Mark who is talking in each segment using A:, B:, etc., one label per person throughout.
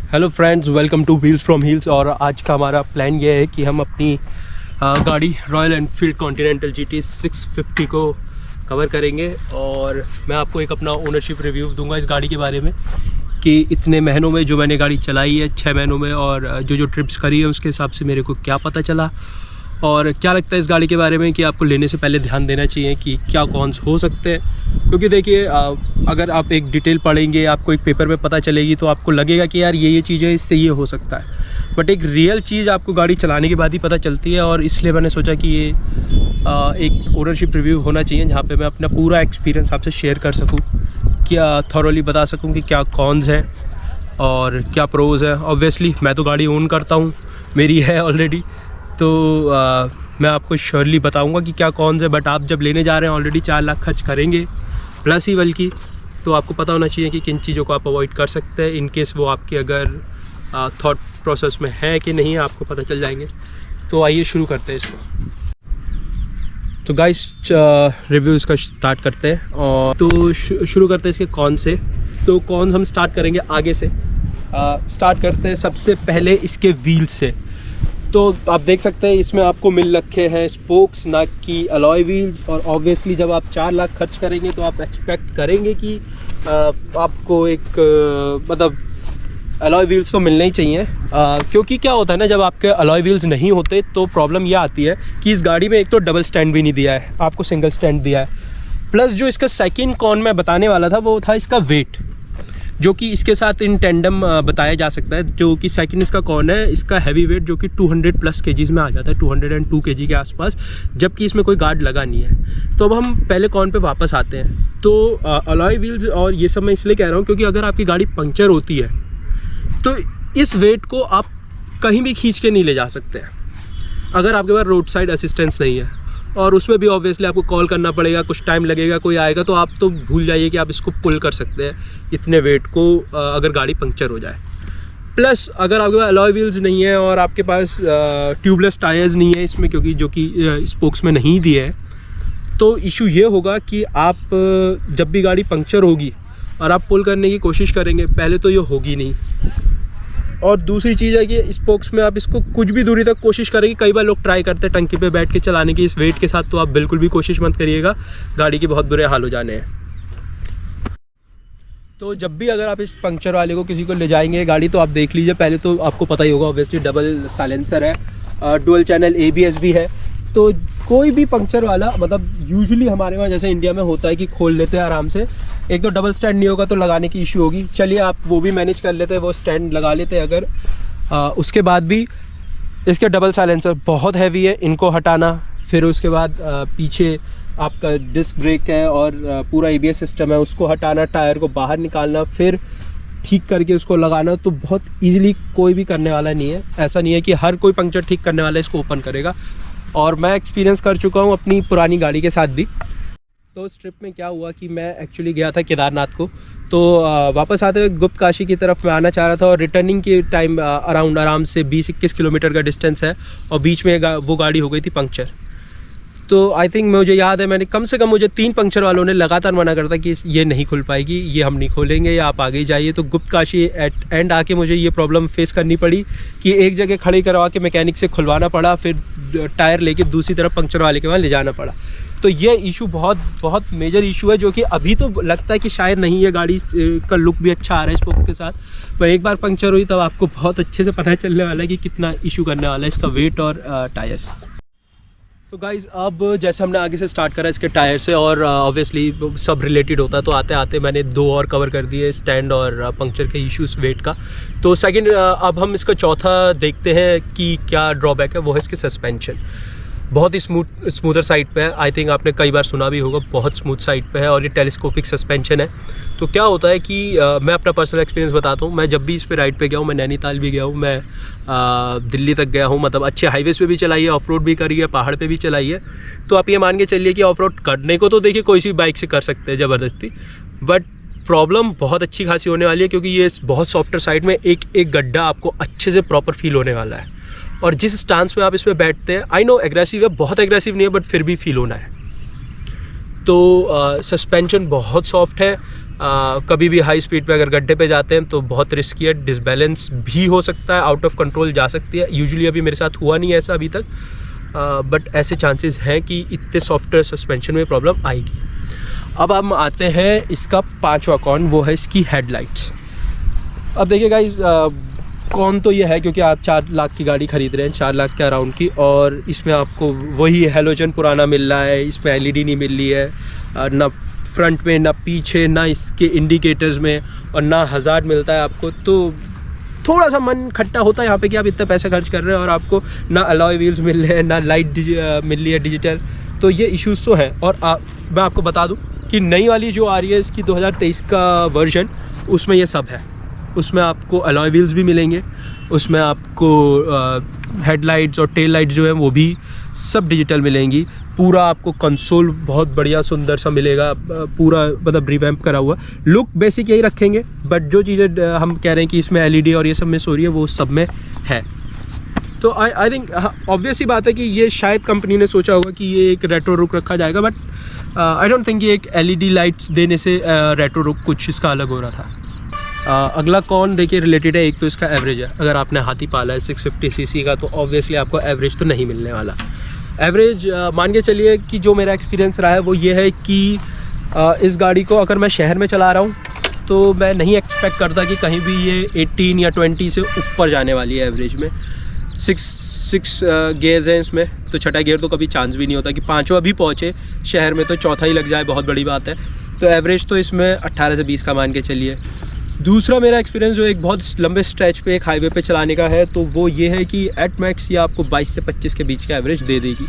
A: Hello friends, welcome two wheels from hills. और आज का हमारा प्लान ये है कि हम अपनी गाड़ी रॉयल एनफील्ड कॉन्टिनेंटल GT 650 को कवर करेंगे। और मैं आपको एक अपना ओनरशिप रिव्यू दूंगा इस गाड़ी के बारे में कि इतने महीनों में जो मैंने गाड़ी चलाई है, 6 महीनों में, और जो ट्रिप्स करी है उसके हिसाब से मेरे को क्या पता चला और क्या लगता है इस गाड़ी के बारे में कि आपको लेने से पहले ध्यान देना चाहिए कि क्या कॉन्स हो सकते हैं। क्योंकि देखिए, अगर आप एक डिटेल पढ़ेंगे, आपको एक पेपर में पता चलेगी तो आपको लगेगा कि यार ये चीज़ें इससे ये हो सकता है, बट एक रियल चीज़ आपको गाड़ी चलाने के बाद ही पता चलती है। और इसलिए मैंने सोचा कि ये एक ओनरशिप रिव्यू होना चाहिए जहाँ पे मैं अपना पूरा एक्सपीरियंस आपसे शेयर कर सकूँ, क्या थॉरोली बता सकूँ कि क्या कॉन्स हैं और क्या प्रोज़ है। ऑब्वियसली मैं तो गाड़ी ओन करता हूँ, मेरी है ऑलरेडी, तो मैं आपको श्योरली बताऊंगा कि क्या कौन से। बट आप जब लेने जा रहे हैं, ऑलरेडी 4 लाख खर्च करेंगे प्लस ही बल्कि, तो आपको पता होना चाहिए कि किन चीज़ों को आप अवॉइड कर सकते हैं इन केस वो आपके अगर थॉट प्रोसेस में है कि नहीं, आपको पता चल जाएंगे। तो आइए शुरू करते हैं इसको। तो गाइस, रिव्यू इसका स्टार्ट करते हैं और तो शुरू करते हैं इसके कौन से। तो कौन हम स्टार्ट करेंगे आगे से। स्टार्ट करते हैं सबसे पहले इसके व्हील्स से। तो आप देख सकते हैं इसमें आपको मिल रखे हैं स्पोक्स, ना कि अलॉय व्हील्स। और ऑब्वियसली जब आप 4 लाख खर्च करेंगे तो आप एक्सपेक्ट करेंगे कि आपको एक मतलब अलॉय व्हील्स तो मिलने ही चाहिए। क्योंकि क्या होता है ना, जब आपके अलॉय व्हील्स नहीं होते तो प्रॉब्लम यह आती है कि इस गाड़ी में एक तो डबल स्टैंड भी नहीं दिया है, आपको सिंगल स्टैंड दिया है। प्लस जो इसका सेकेंड कॉन मैं बताने वाला था वो था इसका वेट, जो कि इसके साथ इन टेंडम बताया जा सकता है। जो कि सेकंड इसका कौन है, इसका हैवी वेट जो कि 200+ kgs में आ जाता है, 202 kg के आसपास, जबकि इसमें कोई गार्ड लगा नहीं है। तो अब हम पहले कौन पे वापस आते हैं। तो अलॉय व्हील्स और ये सब मैं इसलिए कह रहा हूँ क्योंकि अगर आपकी गाड़ी पंक्चर होती है तो इस वेट को आप कहीं भी खींच के नहीं ले जा सकते हैं अगर आपके पास रोड साइड असिस्टेंस नहीं है। और उसमें भी ऑब्वियसली आपको कॉल करना पड़ेगा, कुछ टाइम लगेगा, कोई आएगा, तो आप तो भूल जाइए कि आप इसको पुल कर सकते हैं इतने वेट को अगर गाड़ी पंक्चर हो जाए। प्लस अगर आपके पास अलॉय व्हील्स नहीं है और आपके पास ट्यूबलेस टायर्स नहीं है इसमें, क्योंकि जो कि स्पोक्स में नहीं दिए है, तो इशू ये होगा कि आप जब भी गाड़ी पंक्चर होगी और आप पुल करने की कोशिश करेंगे, पहले तो ये होगी नहीं। और दूसरी चीज़ है कि स्पोक्स में आप इसको कुछ भी दूरी तक कोशिश करेंगे, कई बार लोग ट्राई करते हैं टंकी पे बैठ के चलाने की इस वेट के साथ, तो आप बिल्कुल भी कोशिश मत करिएगा, गाड़ी के बहुत बुरे हाल हो जाने हैं। तो जब भी अगर आप इस पंक्चर वाले को किसी को ले जाएंगे गाड़ी, तो आप देख लीजिए, पहले तो आपको पता ही होगा ऑब्वियसली डबल साइलेंसर है, डुअल चैनल ABS भी है। तो कोई भी पंक्चर वाला, मतलब यूजुअली हमारे वहाँ जैसे इंडिया में होता है कि खोल लेते हैं आराम से, एक तो डबल स्टैंड नहीं होगा तो लगाने की इशू होगी। चलिए आप वो भी मैनेज कर लेते हैं, वो स्टैंड लगा लेते हैं अगर। उसके बाद भी इसके डबल साइलेंसर बहुत हैवी है, इनको हटाना, फिर उसके बाद पीछे आपका डिस्क ब्रेक है और पूरा ABS सिस्टम है, उसको हटाना, टायर को बाहर निकालना, फिर ठीक करके उसको लगाना, तो बहुत ईजिली कोई भी करने वाला नहीं है। ऐसा नहीं है कि हर कोई पंक्चर ठीक करने वाला इसको ओपन करेगा। और मैं एक्सपीरियंस कर चुका हूँ अपनी पुरानी गाड़ी के साथ भी। तो उस ट्रिप में क्या हुआ कि मैं एक्चुअली गया था केदारनाथ को, तो वापस आते हुए गुप्त काशी की तरफ मैं आना चाह रहा था, और रिटर्निंग के टाइम अराउंड आराम से 20-21 किलोमीटर का डिस्टेंस है, और बीच में वो गाड़ी हो गई थी पंक्चर। तो आई थिंक मुझे याद है, मैंने कम से कम, मुझे 3 पंक्चर वालों ने लगातार मना करता कि ये नहीं खुल पाएगी, ये हम नहीं खोलेंगे, या आप आगे ही जाइए। तो गुप्त काशी एट एंड आके मुझे ये प्रॉब्लम फेस करनी पड़ी कि एक जगह खड़ी करवा के मैकेनिक से खुलवाना पड़ा, फिर टायर लेके दूसरी तरफ पंक्चर वाले के वहाँ ले जाना पड़ा। तो ये इशू बहुत मेजर इशू है, जो कि अभी तो लगता है कि शायद नहीं है, गाड़ी का लुक भी अच्छा आ रहा है स्पोक के साथ, पर एक बार पंक्चर हुई तब आपको बहुत अच्छे से पता चलने वाला है कि कितना इशू करने वाला है इसका वेट और टायर्स। तो गाइज़, अब जैसे हमने आगे से स्टार्ट करा इसके टायर से, और ऑब्वियसली सब रिलेटेड होता है, तो आते आते मैंने 2 और कवर कर दिए, स्टैंड और पंक्चर के इश्यूज वेट का। तो सेकंड, अब हम इसका चौथा देखते हैं कि क्या ड्रॉबैक है। वो है इसके सस्पेंशन। बहुत ही स्मूथर साइड पे है, आई थिंक आपने कई बार सुना भी होगा, बहुत स्मूथ साइड पे है, और ये टेलीस्कोपिक सस्पेंशन है। तो क्या होता है कि मैं अपना पर्सनल एक्सपीरियंस बताता हूँ। मैं जब भी इस पे राइड पे गया हूँ, मैं नैनीताल भी गया हूँ, मैं दिल्ली तक गया हूँ, मतलब अच्छे हाईवेज़ पे भी चलाई है, ऑफ रोड भी करी है, पहाड़ पे भी चलाई है। तो आप ये मान के चलिए कि ऑफ रोड करने को तो देखिए कोई सी बाइक से कर सकते हैं ज़बरदस्ती, बट प्रॉब्लम बहुत अच्छी खासी होने वाली है, क्योंकि ये बहुत सॉफ्टर साइड में एक एक गड्ढा आपको अच्छे से प्रॉपर फील होने वाला है। और जिस स्टांस में आप इसमें बैठते हैं, आई नो एग्रेसिव है, बहुत एग्रेसिव नहीं है, बट फिर भी फील होना है। तो सस्पेंशन बहुत सॉफ्ट है, कभी भी हाई स्पीड पे अगर गड्ढे पे जाते हैं तो बहुत रिस्की है, डिसबैलेंस भी हो सकता है, आउट ऑफ कंट्रोल जा सकती है। यूजुअली अभी मेरे साथ हुआ नहीं है ऐसा अभी तक, बट ऐसे चांसेस हैं कि इतने सॉफ्टवेयर सस्पेंशन में प्रॉब्लम आएगी। अब हम आते हैं इसका 5वां कॉन, वो है इसकी हेडलाइट्स। अब देखिए गाइस, कौन तो ये है क्योंकि आप 4 लाख की गाड़ी ख़रीद रहे हैं, 4 लाख के अराउंड की, और इसमें आपको वही हेलोजन पुराना मिल रहा है, इसमें एलईडी नहीं मिल रही है, ना फ्रंट में ना पीछे, ना इसके इंडिकेटर्स में, और ना हज़ार्ड मिलता है आपको। तो थोड़ा सा मन खट्टा होता है यहाँ पे कि आप इतना पैसा खर्च कर रहे हैं और आपको ना अलॉय व्हील्स मिल रहे हैं, ना लाइट मिल रही है डिजिटल। तो ये इश्यूज़ तो हैं। और मैं आपको बता दूँ कि नई वाली जो आ रही है इसकी 2023 का वर्जन, उसमें ये सब है। उसमें आपको अलॉय व्हील्स भी मिलेंगे, उसमें आपको हेडलाइट्स और टेल लाइट्स जो है वो भी सब डिजिटल मिलेंगी। पूरा आपको कंसोल बहुत बढ़िया सुंदर सा मिलेगा, पूरा मतलब रिवैम्प करा हुआ। लुक बेसिक यही रखेंगे, बट जो चीज़ें हम कह रहे हैं कि इसमें एलईडी और ये सब मिस हो रही है वो सब में है। तो आई थिंक ऑब्वियस ही बात है कि ये शायद कंपनी ने सोचा होगा कि ये एक रेट्रो लुक रखा जाएगा, बट आई डोंट थिंक ये एक एलईडी लाइट्स देने से रेट्रो लुक कुछ इसका अलग हो रहा था। अगला कौन देखिए रिलेटेड है, एक तो इसका एवरेज है। अगर आपने हाथी पाला है 650 सीसी का तो ऑब्वियसली आपको एवरेज तो नहीं मिलने वाला। एवरेज मान के चलिए कि जो मेरा एक्सपीरियंस रहा है वो ये है कि इस गाड़ी को अगर मैं शहर में चला रहा हूँ तो मैं नहीं एक्सपेक्ट करता कि कहीं भी ये 18 या 20 से ऊपर जाने वाली है एवरेज में। 6 गियर्स हैं इसमें, तो छठा गियर तो कभी चांस भी नहीं होता कि 5वां भी पहुँचे शहर में, तो चौथा ही लग जाए, बहुत बड़ी बात है। तो एवरेज तो इसमें 18 से 20 का मान के चलिए। दूसरा मेरा एक्सपीरियंस जो एक बहुत लंबे स्ट्रेच पे एक हाईवे पे चलाने का है, तो वो ये है कि एट मैक्स ये आपको 22 से 25 के बीच का एवरेज दे देगी।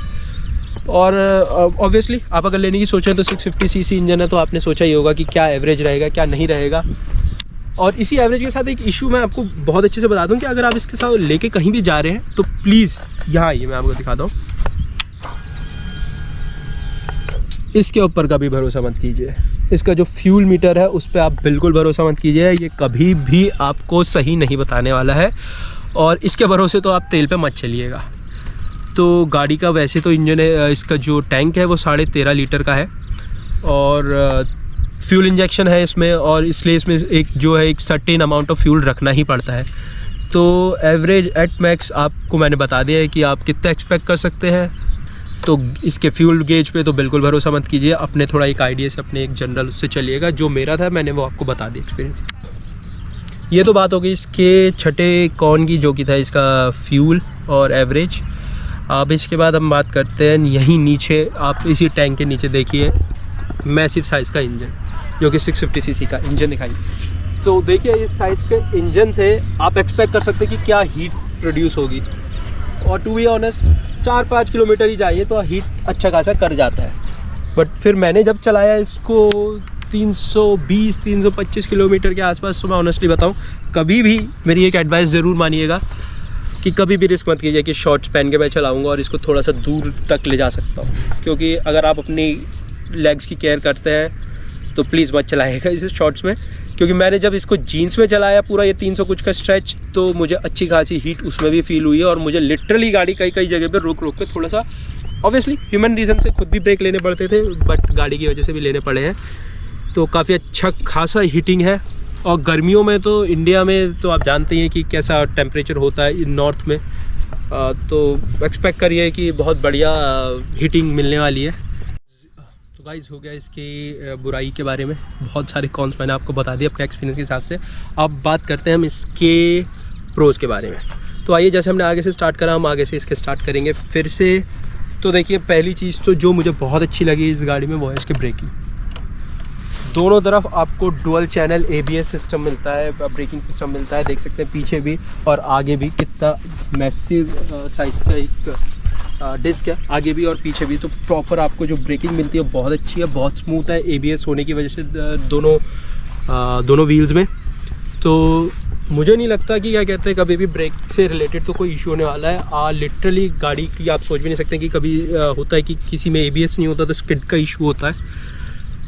A: और ऑब्वियसली आप अगर लेने की सोचें तो 650 सीसी इंजन है, तो आपने सोचा ही होगा कि क्या एवरेज रहेगा क्या नहीं रहेगा। और इसी एवरेज के साथ एक इशू मैं आपको बहुत अच्छे से बता दूं कि अगर आप इसके साथ लेके कहीं भी जा रहे हैं तो प्लीज़ यहाँ आइए, मैं आपको दिखाता हूँ। इसके ऊपर कभी भरोसा मत कीजिए। इसका जो फ्यूल मीटर है उस पर आप बिल्कुल भरोसा मत कीजिए, ये कभी भी आपको सही नहीं बताने वाला है। और इसके भरोसे तो आप तेल पे मत चलिएगा। तो गाड़ी का वैसे तो इंजन है, इसका जो टैंक है वो 13.5 लीटर का है, और फ्यूल इंजेक्शन है इसमें, और इसलिए इसमें एक जो है एक सर्टेन अमाउंट ऑफ फ्यूल रखना ही पड़ता है। तो एवरेज एट मैक्स आपको मैंने बता दिया है कि आप कितना एक्सपेक्ट कर सकते हैं। तो इसके फ्यूल गेज पे तो बिल्कुल भरोसा मत कीजिए, अपने थोड़ा एक आइडिया से अपने एक जनरल उससे चलिएगा। जो मेरा था मैंने वो आपको बता दिया एक्सपीरियंस। ये तो बात हो गई इसके छठे कौन की, जो कि था इसका फ्यूल और एवरेज। अब इसके बाद हम बात करते हैं यहीं नीचे, आप इसी टैंक के नीचे देखिए मैसिव साइज़ का इंजन, जो कि 650 सीसी का इंजन दिखाई। तो देखिए इस साइज़ के इंजन से आप एक्सपेक्ट कर सकते हैं कि क्या हीट प्रोड्यूस होगी। और टू बी ऑनेस्ट 4-5 किलोमीटर ही जाइए तो हीट अच्छा खासा कर जाता है। बट फिर मैंने जब चलाया इसको 320-325 किलोमीटर के आसपास, तो मैं ऑनेस्टली बताऊं, कभी भी मेरी एक एडवाइस ज़रूर मानिएगा कि कभी भी रिस्क मत कीजिए कि शॉर्ट्स पहन के मैं चलाऊँगा और इसको थोड़ा सा दूर तक ले जा सकता हूँ। क्योंकि अगर आप अपनी लेग्स की केयर करते हैं तो प्लीज़ मत चलाइएगा इसे शॉर्ट्स में। क्योंकि मैंने जब इसको जीन्स में चलाया पूरा ये 300 कुछ का स्ट्रेच, तो मुझे अच्छी खासी हीट उसमें भी फील हुई है। और मुझे लिटरली गाड़ी कई जगह पे रोक के थोड़ा सा, ऑब्वियसली ह्यूमन रीज़न से खुद भी ब्रेक लेने पड़ते थे, बट गाड़ी की वजह से भी लेने पड़े हैं। तो काफ़ी अच्छा खासा हीटिंग है। और गर्मियों में तो इंडिया में तो आप जानते ही हैं कि कैसा टेम्परेचर होता है नॉर्थ में, तो एक्सपेक्ट करिए कि बहुत बढ़िया हीटिंग मिलने वाली है। तो गाइस हो गया इसकी बुराई के बारे में, बहुत सारे कॉन्स मैंने आपको बता दिए अपने एक्सपीरियंस के हिसाब से। अब बात करते हैं हम इसके प्रोज़ के बारे में। तो आइए, जैसे हमने आगे से स्टार्ट करा, हम आगे से इसके स्टार्ट करेंगे फिर से। तो देखिए पहली चीज़ तो जो मुझे बहुत अच्छी लगी इस गाड़ी में वो है इसकी ब्रेकिंग। दोनों तरफ आपको डुअल चैनल ABS सिस्टम मिलता है, ब्रेकिंग सिस्टम मिलता है, देख सकते हैं पीछे भी और आगे भी कितना मैसिव साइज़ का एक डिस्क है, आगे भी और पीछे भी। तो प्रॉपर आपको जो ब्रेकिंग मिलती है बहुत अच्छी है, बहुत स्मूथ है, ABS होने की वजह से दोनों व्हील्स में। तो मुझे नहीं लगता कि क्या कहते हैं कभी भी ब्रेक से रिलेटेड तो कोई इशू होने वाला है। लिटरली गाड़ी की आप सोच भी नहीं सकते कि कभी होता है कि किसी में ABS नहीं होता तो स्किड का इशू होता है।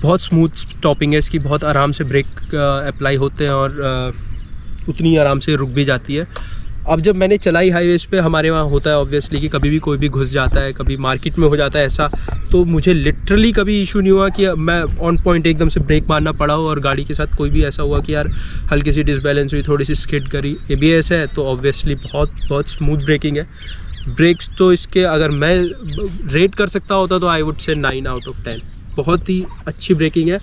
A: बहुत स्मूथ स्टॉपिंग है इसकी, बहुत आराम से ब्रेक अप्लाई होते हैं और उतनी आराम से रुक भी जाती है। अब जब मैंने चलाई हाईवेज़ पे, हमारे वहाँ होता है ऑब्वियसली कि कभी भी कोई भी घुस जाता है, कभी मार्केट में हो जाता है ऐसा, तो मुझे लिटरली कभी इशू नहीं हुआ कि मैं ऑन पॉइंट एकदम से ब्रेक मारना पड़ा हो और गाड़ी के साथ कोई भी ऐसा हुआ कि यार हल्की सी डिसबैलेंस हुई, थोड़ी सी स्किड करी। ABS है तो ऑब्वियसली बहुत स्मूथ ब्रेकिंग है। ब्रेक्स तो इसके अगर मैं रेट कर सकता होता तो I would say 9 out of 10। बहुत ही अच्छी ब्रेकिंग है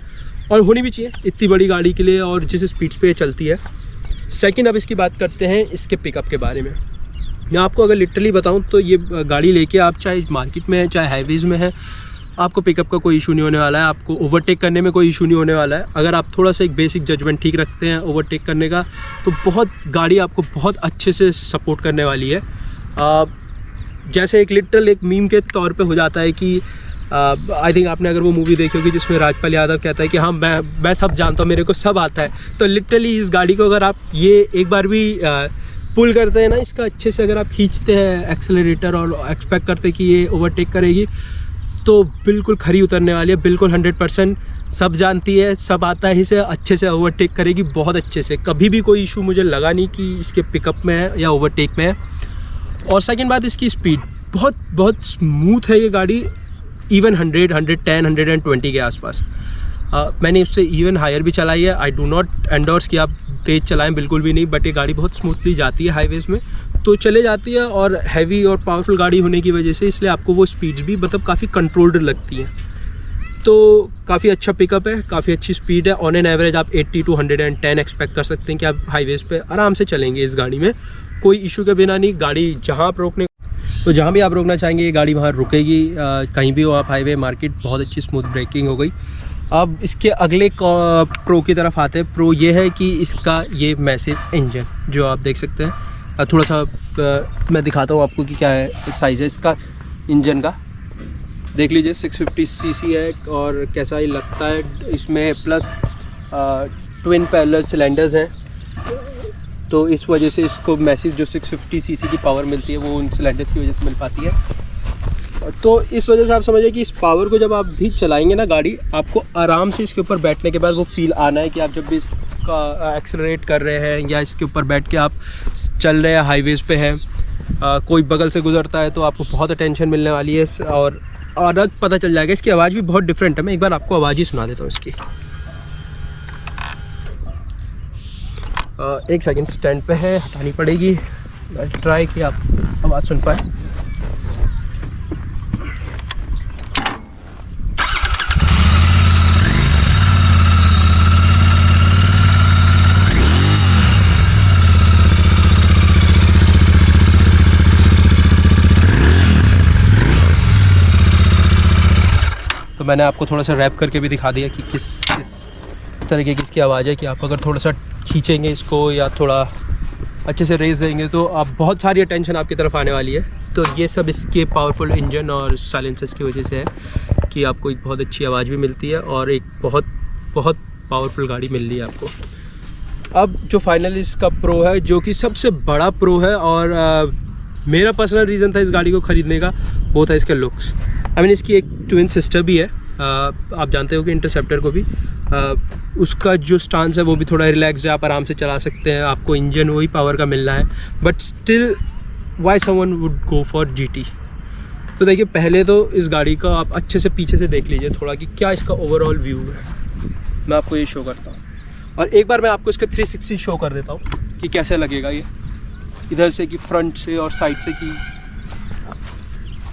A: और होनी भी चाहिए इतनी बड़ी गाड़ी के लिए और जिस स्पीड्स पे ये चलती है। सेकंड, अब इसकी बात करते हैं इसके पिकअप के बारे में। मैं आपको अगर लिटरली बताऊं तो ये गाड़ी लेके आप चाहे मार्केट में है चाहे हाईवेज़ में है, आपको पिकअप का कोई इशू नहीं होने वाला है, आपको ओवरटेक करने में कोई इशू नहीं होने वाला है। अगर आप थोड़ा सा एक बेसिक जजमेंट ठीक रखते हैं ओवरटेक करने का, तो गाड़ी आपको बहुत अच्छे से सपोर्ट करने वाली है। जैसे एक लिटरल एक मीम के तौर पे हो जाता है कि आई थिंक आपने अगर वो मूवी देखी होगी जिसमें राजपाल यादव कहता है कि हाँ मैं सब जानता हूँ, मेरे को सब आता है। तो लिटरली इस गाड़ी को अगर आप ये एक बार भी पुल करते हैं ना, इसका अच्छे से अगर आप खींचते हैं एक्सेलरेटर और एक्सपेक्ट करते हैं कि ये ओवरटेक करेगी, तो बिल्कुल खरी उतरने वाली है। बिल्कुल 100% सब जानती है, सब आता है, इसे अच्छे से ओवरटेक करेगी बहुत अच्छे से। कभी भी कोई इशू मुझे लगा नहीं कि इसके पिकअप में है या ओवरटेक में है। और सेकंड बात, इसकी स्पीड बहुत स्मूथ है ये गाड़ी, इवन 100, 110, 120 के आसपास। मैंने इससे इवन हायर भी चलाई है। आई डू नॉट एंडोर्स कि आप तेज़ चलाएं, बिल्कुल भी नहीं, बट ये गाड़ी बहुत स्मूथली जाती है हाईवेज़ में, तो चले जाती है। और हैवी और पावरफुल गाड़ी होने की वजह से इसलिए आपको वो स्पीड्स भी मतलब काफ़ी कंट्रोल्ड लगती हैं। तो काफ़ी अच्छा पिकअप है, काफ़ी अच्छी स्पीड है। ऑन एन एवरेज आप 80 to 110 एक्सपेक्ट कर सकते हैं कि आप हाईवेज़ पे आराम से चलेंगे इस गाड़ी में, कोई इशू के बिना नहीं। गाड़ी जहाँ आप जहाँ भी आप रोकना चाहेंगे ये गाड़ी वहाँ रुकेगी। कहीं भी हो आप, हाईवे, मार्केट, बहुत अच्छी स्मूथ ब्रेकिंग हो गई। अब इसके अगले प्रो की तरफ आते हैं। प्रो ये है कि इसका ये मैसिव इंजन जो आप देख सकते हैं, थोड़ा सा मैं दिखाता हूँ आपको कि क्या है साइज़ है इसका इंजन का। देख लीजिए 650 सीसी है और कैसा ही लगता है। इसमें प्लस ट्विन पैरेलल सिलेंडर्स हैं, तो इस वजह से इसको मैसिव जो 650 सीसी की पावर मिलती है वो उन सिलेंडर्स की वजह से मिल पाती है। तो इस वजह से आप समझिए कि इस पावर को जब आप भी चलाएंगे ना गाड़ी, आपको आराम से इसके ऊपर बैठने के बाद वो फील आना है कि आप जब भी इसका एक्सेलरेट कर रहे हैं या इसके ऊपर बैठ के आप चल रहे हैं, हाईवेज़ पे हैं, कोई बगल से गुजरता है तो आपको बहुत अटेंशन मिलने वाली है और अलग पता चल जाएगा। इसकी आवाज़ भी बहुत डिफरेंट है। मैं एक बार आपको आवाज़ ही सुना देता हूँ इसकी। एक सेकंड, स्टैंड पे है, हटानी पड़ेगी। ट्राई कि आप आवाज़ सुन पाए। तो मैंने आपको थोड़ा सा रैप करके भी दिखा दिया कि किस तरीके की इसकी आवाज़ है, कि आप अगर थोड़ा सा खींचेंगे इसको या थोड़ा अच्छे से रेस देंगे तो आप बहुत सारी अटेंशन आपकी तरफ आने वाली है। तो ये सब इसके पावरफुल इंजन और साइलेंसर्स की वजह से है कि आपको एक बहुत अच्छी आवाज़ भी मिलती है और एक बहुत पावरफुल गाड़ी मिल रही है आपको। अब जो फाइनल इसका प्रो है, जो कि सबसे बड़ा प्रो है और मेरा पर्सनल रीज़न था इस गाड़ी को ख़रीदने का, वो था इसके लुक्स। आई मीन इसकी एक ट्विन सिस्टर भी है, आप जानते हो कि इंटरसेप्टर को भी उसका जो स्टांस है वो भी थोड़ा रिलैक्स्ड है, आप आराम से चला सकते हैं। आपको इंजन वही पावर का मिलना है, but still why someone would go for GT। तो देखिए, पहले तो इस गाड़ी का आप अच्छे से पीछे से देख लीजिए थोड़ा कि क्या इसका ओवरऑल व्यू है। मैं आपको ये शो करता हूँ और एक बार मैं आपको इसका 360 शो कर देता हूँ कि कैसे लगेगा ये इधर से, कि फ्रंट से और साइड से, कि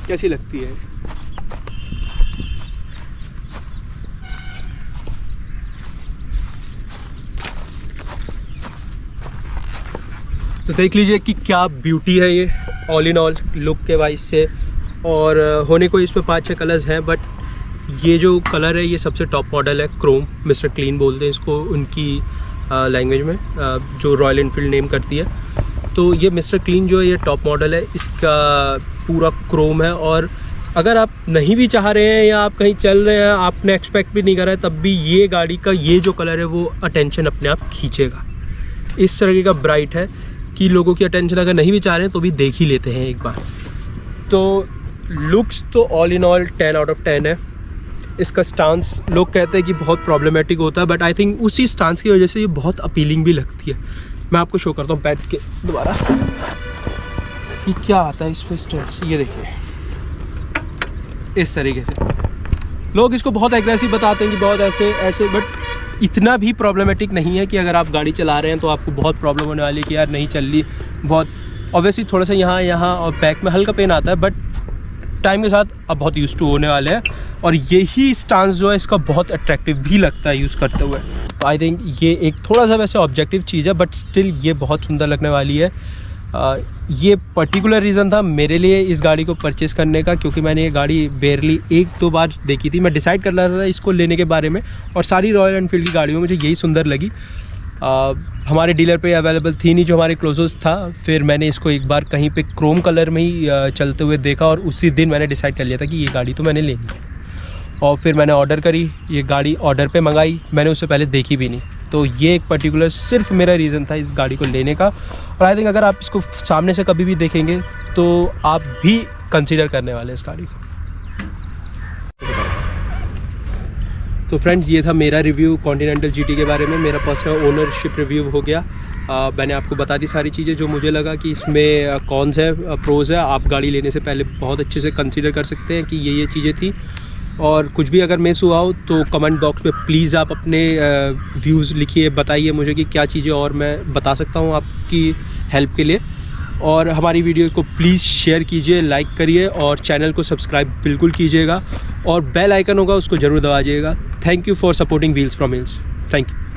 A: कैसी लगती है। तो देख लीजिए कि क्या ब्यूटी है ये ऑल इन ऑल लुक के वाइज से। और होने को इसमें 5-6 कलर्स हैं, बट ये जो कलर है ये सबसे टॉप मॉडल है। क्रोम, मिस्टर क्लीन बोलते हैं इसको उनकी लैंग्वेज में, जो रॉयल एनफील्ड नेम करती है। तो ये मिस्टर क्लीन जो है ये टॉप मॉडल है, इसका पूरा क्रोम है। और अगर आप नहीं भी चाह रहे हैं या आप कहीं चल रहे हैं, आपने एक्सपेक्ट भी नहीं करा है, तब भी ये गाड़ी का ये जो कलर है वो अटेंशन अपने आप खींचेगा। इस तरीके का ब्राइट है कि लोगों की अटेंशन अगर नहीं भी चाह रहे हैं तो भी देख ही लेते हैं एक बार। तो लुक्स तो all in all 10 out of 10 है। इसका स्टांस लोग कहते हैं कि बहुत प्रॉब्लमेटिक होता है, बट आई थिंक उसी स्टांस की वजह से ये बहुत अपीलिंग भी लगती है। मैं आपको शो करता हूँ बैठ के दोबारा कि क्या आता है इसमें स्ट्रेच। ये देखिए इस तरीके से लोग इसको बहुत एग्रेसिव बताते हैं कि बहुत ऐसे, बट इतना भी प्रॉब्लमेटिक नहीं है कि अगर आप गाड़ी चला रहे हैं तो आपको बहुत प्रॉब्लम होने वाली है कि यार नहीं चल रही। बहुत ऑब्वियसली थोड़ा सा यहाँ और बैक में हल्का पेन आता है, बट टाइम के साथ अब बहुत यूज़ टू होने वाले हैं। और यही स्टांस जो है इसका बहुत अट्रैक्टिव भी लगता है यूज़ करते हुए। तो आई थिंक ये एक थोड़ा सा वैसे ऑब्जेक्टिव चीज़ है, बट स्टिल ये बहुत सुंदर लगने वाली है। ये पर्टिकुलर रीज़न था मेरे लिए इस गाड़ी को परचेज़ करने का, क्योंकि मैंने ये गाड़ी बेयरली 1-2 बार देखी थी। मैं डिसाइड कर रहा था इसको लेने के बारे में, और सारी रॉयल एनफील्ड की गाड़ियों में मुझे यही सुंदर लगी। हमारे डीलर पे अवेलेबल थी नहीं जो हमारे क्लोजेस्ट था। फिर मैंने इसको एक बार कहीं पे क्रोम कलर में ही चलते हुए देखा, और उसी दिन मैंने डिसाइड कर लिया था कि ये गाड़ी तो मैंने लेनी है। और फिर मैंने ऑर्डर करी, ये गाड़ी ऑर्डर पे मंगाई। मैंने उससे पहले देखी भी नहीं, तो ये एक पर्टिकुलर सिर्फ मेरा रीज़न था इस गाड़ी को लेने का। और आई थिंक अगर आप इसको सामने से कभी भी देखेंगे तो आप भी कंसीडर करने वाले हैं इस गाड़ी को। तो फ्रेंड्स, ये था मेरा रिव्यू कॉन्टिनेंटल जीटी के बारे में। मेरा पर्सनल ओनरशिप रिव्यू हो गया। मैंने आपको बता दी सारी चीज़ें जो मुझे लगा कि इसमें कॉन्स है, प्रोज़ है। आप गाड़ी लेने से पहले बहुत अच्छे से कंसीडर कर सकते हैं कि ये चीज़ें थी। और कुछ भी अगर मिस हुआ हो तो कमेंट बॉक्स में प्लीज़ आप अपने व्यूज़ लिखिए, बताइए मुझे कि क्या चीज़ें और मैं बता सकता हूँ आपकी हेल्प के लिए। और हमारी वीडियो को प्लीज़ शेयर कीजिए, लाइक करिए, और चैनल को सब्सक्राइब बिल्कुल कीजिएगा, और बेल आइकन होगा उसको ज़रूर दबाइएगा। Thank you for supporting wheels from hills. Thank you.